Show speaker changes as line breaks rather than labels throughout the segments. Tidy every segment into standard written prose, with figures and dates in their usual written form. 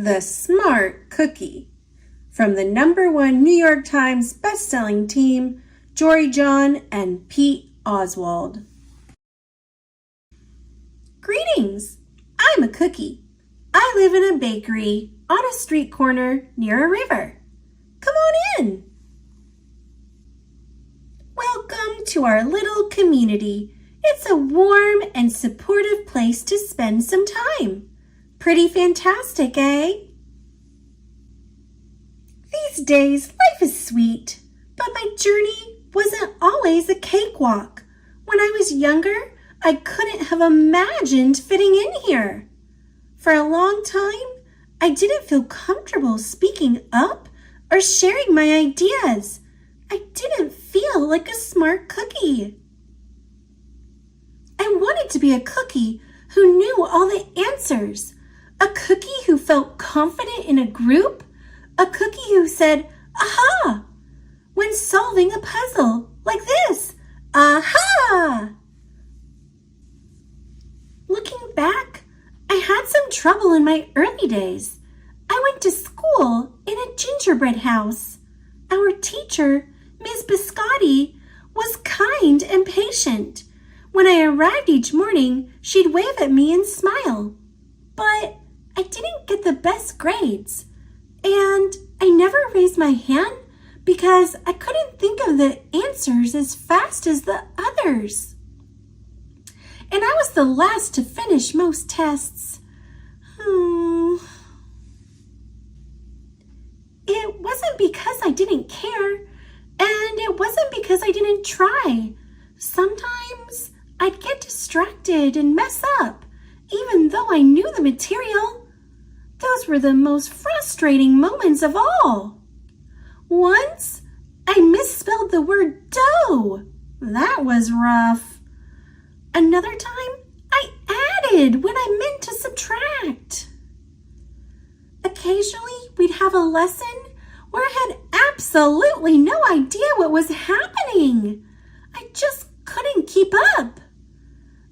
The Smart Cookie from the #1 New York Times bestselling team, Jory John and Pete Oswald. Greetings! I'm a cookie. I live in a bakery on a street corner near a river. Come on in. Welcome to our little community. It's a warm and supportive place to spend some time. Pretty fantastic, eh? These days, life is sweet, but my journey wasn't always a cakewalk. When I was younger, I couldn't have imagined fitting in here. For a long time, I didn't feel comfortable speaking up or sharing my ideas. I didn't feel like a smart cookie. I wanted to be a cookie who knew all the answers, a cookie who felt confident in a group, a cookie who said, "Aha!" when solving a puzzle like this, "Aha!" Looking back, I had some trouble in my early days. I went to school in a gingerbread house. Our teacher, Ms. Biscotti, was kind and patient. When I arrived each morning, she'd wave at me and smile. But I didn't get the best grades, and I never raised my hand because I couldn't think of the answers as fast as the others. And I was the last to finish most tests. It wasn't because I didn't care, and it wasn't because I didn't try. Sometimes I'd get distracted and mess up, even though I knew the material. Those were the most frustrating moments of all. Once, I misspelled the word dough. That was rough. Another time, I added when I meant to subtract. Occasionally, we'd have a lesson where I had absolutely no idea what was happening. I just couldn't keep up.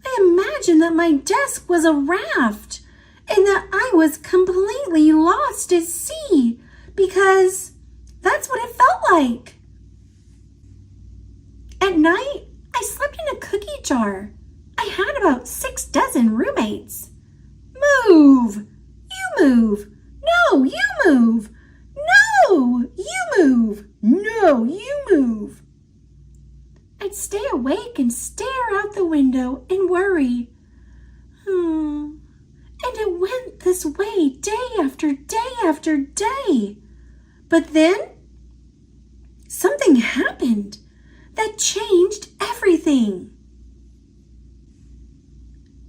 I imagined that my desk was a raft and that I was completely lost at sea because that's what it felt like. At night, I slept in a cookie jar. I had about 6 dozen roommates. Move! You move! No, you move! No, you move! No, you move! I'd stay awake and stare out the window and worry. And it went this way day after day after day. But then something happened that changed everything.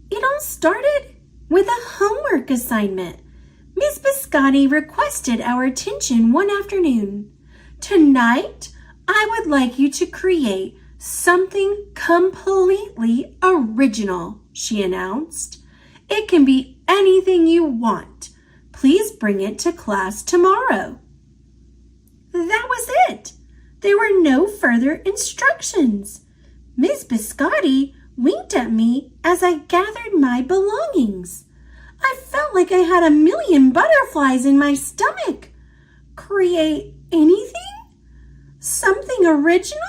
It all started with a homework assignment. Ms. Biscotti requested our attention one afternoon. "Tonight, I would like you to create something completely original," she announced. "It can be anything you want. Please bring it to class tomorrow." That was it. There were no further instructions. Ms. Biscotti winked at me as I gathered my belongings. I felt like I had 1,000,000 butterflies in my stomach. Create anything? Something original?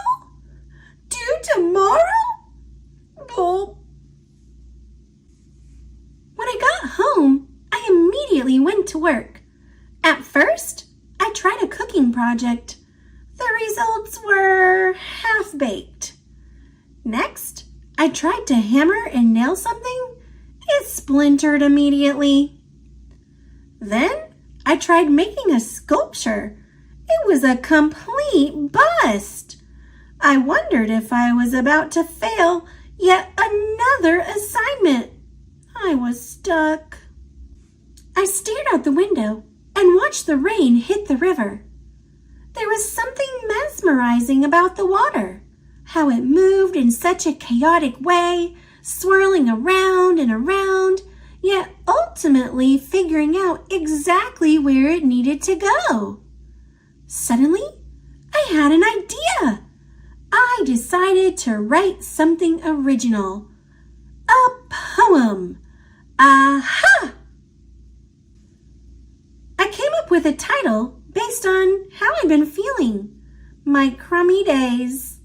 Due tomorrow? Well, when I got home, I immediately went to work. At first, I tried a cooking project. The results were half-baked. Next, I tried to hammer and nail something. It splintered immediately. Then, I tried making a sculpture. It was a complete bust. I wondered if I was about to fail yet another assignment. I was stuck. I stared out the window and watched the rain hit the river. There was something mesmerizing about the water, how it moved in such a chaotic way, swirling around and around, yet ultimately figuring out exactly where it needed to go. Suddenly, I had an idea. I decided to write something original. A poem. Aha! up with a title based on how I'd been feeling. My crummy days.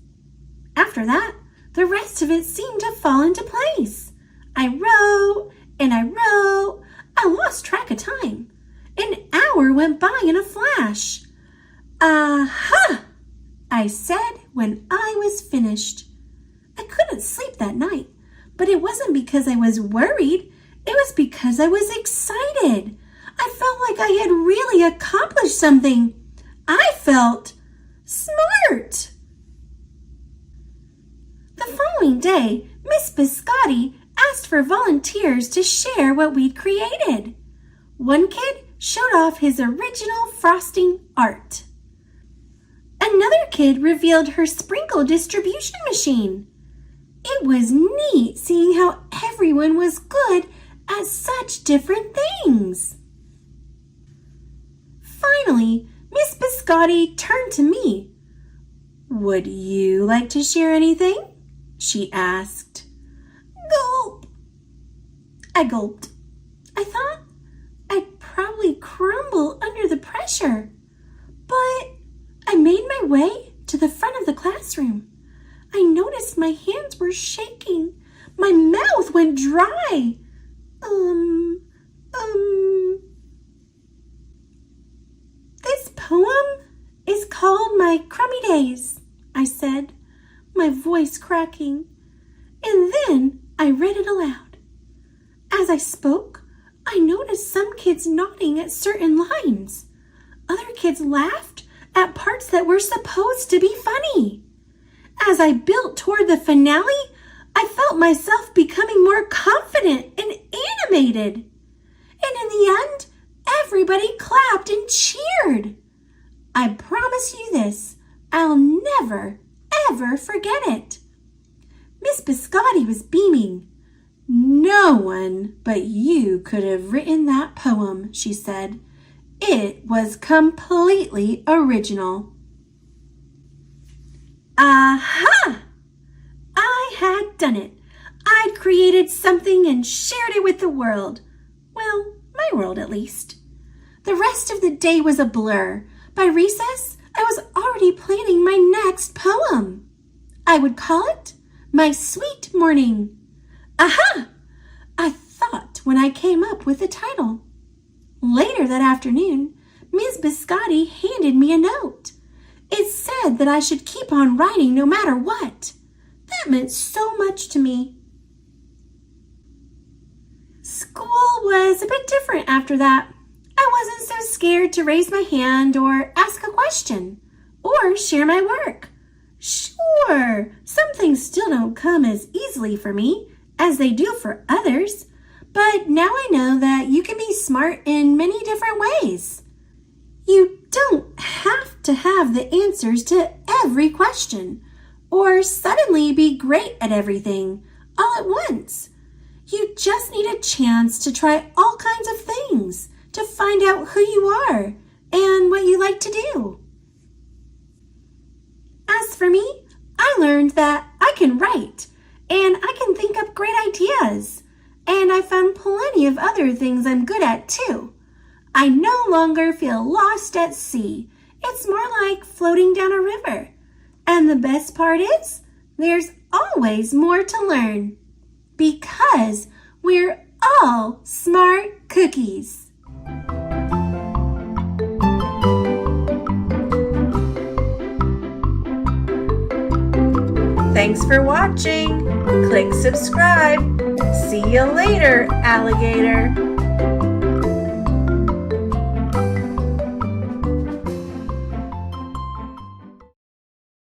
After that, the rest of it seemed to fall into place. I wrote and I wrote. I lost track of time. An hour went by in a flash. Aha! I said when I was finished. I couldn't sleep that night, but it wasn't because I was worried. It was because I was excited. I felt like I had really accomplished something. I felt smart. The following day, Miss Biscotti asked for volunteers to share what we'd created. One kid showed off his original frosting art. Another kid revealed her sprinkle distribution machine. It was neat seeing how everyone was good at such different things. Finally, Miss Biscotti turned to me. "Would you like to share anything?" she asked. Gulp! I gulped. I thought I'd probably crumble under the pressure, but I made my way to the front of the classroom. I noticed my hands were shaking. My mouth went dry. This poem is called My Crummy Days, I said, my voice cracking. And then I read it aloud. As I spoke, I noticed some kids nodding at certain lines. Other kids laughed at parts that were supposed to be funny. As I built toward the finale, I felt myself becoming more confident and animated. And in the end, everybody clapped and cheered. I promise you this, I'll never, ever forget it. Miss Biscotti was beaming. "No one but you could have written that poem," she said. "It was completely original." Aha! I had done it. I'd created something and shared it with the world. Well, my world at least. The rest of the day was a blur. By recess, I was already planning my next poem. I would call it My Sweet Morning. Aha! I thought when I came up with the title. Later that afternoon, Ms. Biscotti handed me a note. It said that I should keep on writing no matter what. That meant so much to me. School was a bit different after that. I wasn't so scared to raise my hand or ask a question or share my work. Sure, some things still don't come as easily for me as they do for others, but now I know that you can be smart in many different ways. You don't have to have the answers to every question or suddenly be great at everything all at once. You just need a chance to try all kinds of things to find out who you are and what you like to do. As for me, I learned that I can write and I can think up great ideas, and I found plenty of other things I'm good at too. I no longer feel lost at sea. It's more like floating down a river. And the best part is, there's always more to learn. Because we're all smart cookies. Thanks for watching. Click subscribe. See you later, alligator.